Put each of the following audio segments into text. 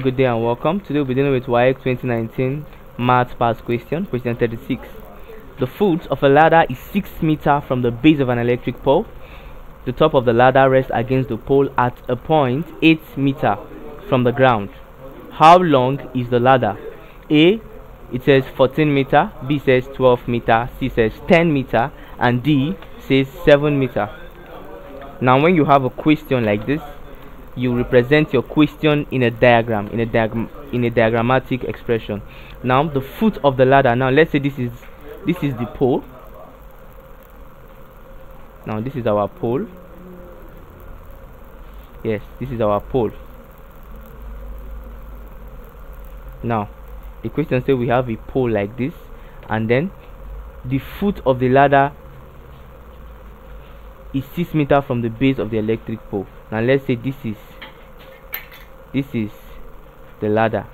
Good day and welcome. Today we'll be dealing with WAEC 2019 Maths Pass question 36. The foot of a ladder is 6 meters from the base of an electric pole. The top of the ladder rests against the pole at a point 8 meters from the ground. How long is the ladder? A, it says 14 meters, B says 12 meters, C says 10 meters, and D says 7 meters. Now when you have a question like this, you represent your question in a diagram, in a diagrammatic expression. Now the foot of the ladder, now let's say this is the pole. Now this is our pole. Yes, this is our pole. Now the question says we have a pole like this, and then the foot of the ladder is 6 meters from the base of the electric pole. Now let's say this is the ladder.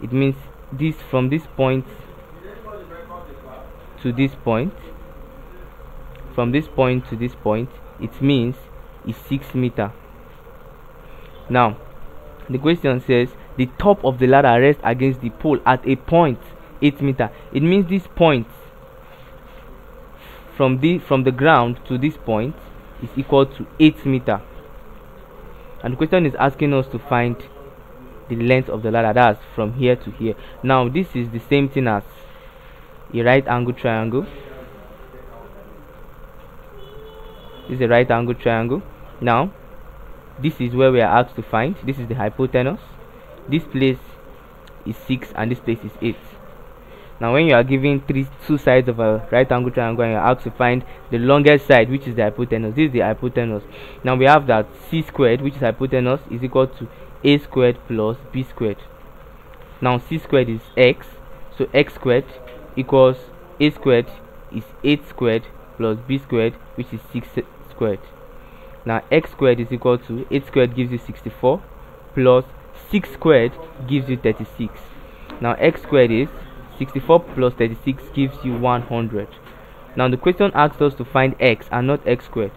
It means this, from this point to this point, from this point to this point, it means it's 6 meters. Now the question says the top of the ladder rests against the pole at a point 8 meters. It means this point from the ground to this point is equal to 8 meters. And the question is asking us to find the length of the ladder, that's from here to here. Now this is the same thing as a right angle triangle. This is a right angle triangle. Now this is where we are asked to find, this is the hypotenuse. This place is 6 and this place is 8. Now when you are given two sides of a right angle triangle and you are asked to find the longest side, which is the hypotenuse, this is the hypotenuse. Now we have that c squared, which is hypotenuse, is equal to a squared plus b squared. Now c squared is x, so x squared equals a squared is 8 squared plus b squared, which is 6 squared. Now x squared is equal to 8 squared gives you 64 plus 6 squared gives you 36. Now x squared is 64 plus 36 gives you 100. Now the question asks us to find x and not x squared.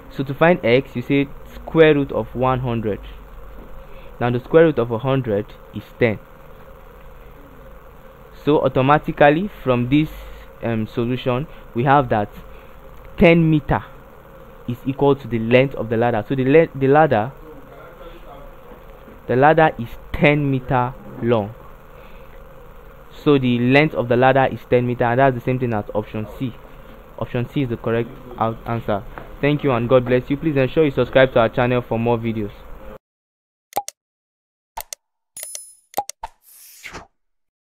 So to find x, you say square root of 100. Now the square root of 100 is 10. So automatically from this solution, we have that 10 meters is equal to the length of the ladder. So the ladder is 10 meters long. So the length of the ladder is 10 meters, and that's the same thing as option C. Option C is the correct answer. Thank you and God bless you. Please ensure you subscribe to our channel for more videos.